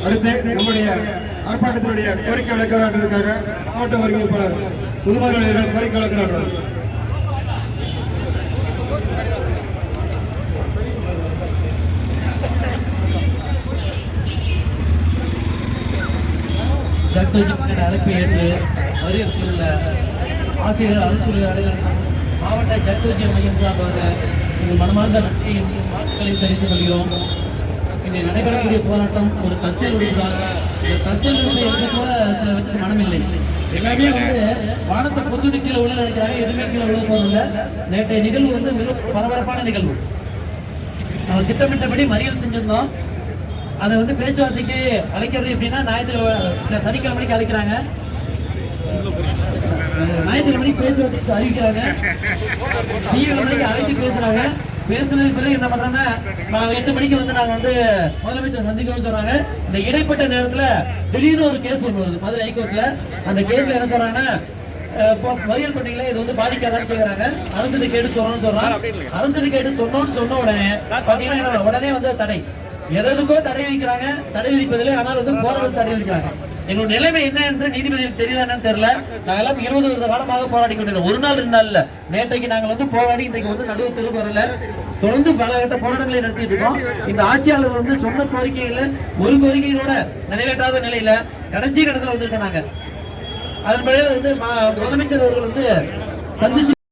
அடுத்து நம்முடைய ஆர்ப்பாட்டத்தினுடைய கோரிக்கை விளக்கிறார்களுக்காக மாவட்ட ஒருங்கிணைப்பாளர் புதுமாநில கோரிக்கை விளக்கிறார்கள். அழைப்பை ஏற்று வருகிற ஆசிரியர் அரசு மாவட்ட ஜனதொழில் மையம் சார்பாக மனமார்ந்த நன்றியையும் வாழ்த்துக்களையும் தெரிவித்துக் கொள்கிறோம். இங்கே நடைபெறக்கூடிய போராட்டம் ஒரு தற்செயல் உடையதாக, இந்த தற்செயல் இருக்க கூட சில பேருக்கு மனமில்லை. எல்லாமே வானத்தை பொது கீழே உள்ள நினைக்கிறாங்க, எதுவுமே கீழே உள்ள போறதில்லை. நேற்றைய நிகழ்வு மிக பரபரப்பான நிகழ்வு. நம்ம திட்டமிட்டபடி மறியல் செஞ்சிருந்தோம். அதை பேச்சுவார்த்தைக்கு அழைக்கிறது எப்படின்னா சனிக்கிழமைக்கு அழைக்கிறாங்க, ஞாயிற்றுக்கிழமைக்கு பேச்சுவார்த்தைக்கு அறிவிக்கிறாங்க, திங்கட்கிழமைக்கு அழைத்து பேசுறாங்க. பேசுனது பிறகு என்ன பண்றாங்க, 8 மணிக்கு நாங்க முதலமைச்சர் சந்திக்கணும்னு சொல்றாங்க. இந்த இடைப்பட்ட நேரத்துல திடீர்னு ஒரு கேஸ் ஒன்று வருது மதுரை ஹைகோர்ட்ல. அந்த கேஸ்ல என்ன சொல்றாங்கன்னா, மறியல் பண்ணீங்களே இது பாதிக்காதான்னு கேட்கறாங்க. அரசு கேட்டு சொல்லணும்னு சொல்றாங்க. அரசு கேட்டு சொன்ன உடனே பாத்தீங்கன்னா உடனே தடை, எதுக்கோ தடை வைக்கிறாங்க. தடை விதிப்பதில்லை, ஆனால் போராட தடை வைக்கிறாங்க. எங்களோட நிலைமை என்ன என்று நீதிபதியில் தெரியுதான்னு தெரியல. நாங்கெல்லாம் 20 வருட காலமாக போராடி கொண்டிருக்கோம். ஒரு நாள் 2 நாள் இல்ல, நேற்றைக்கு நாங்கள் போராடி இன்றைக்கு நடுவு தெருவு வரல, தொடர்ந்து பல கட்ட போராட்டங்களை நடத்திட்டு இருக்கோம். இந்த ஆட்சியாளர் சொன்ன கோரிக்கைகள்ல ஒரு கோரிக்கையோட நிறைவேற்றாத நிலையில கடைசி கடத்துல வந்திருக்காங்க. அதன்படி முதலமைச்சர் அவர்கள் சந்திச்சு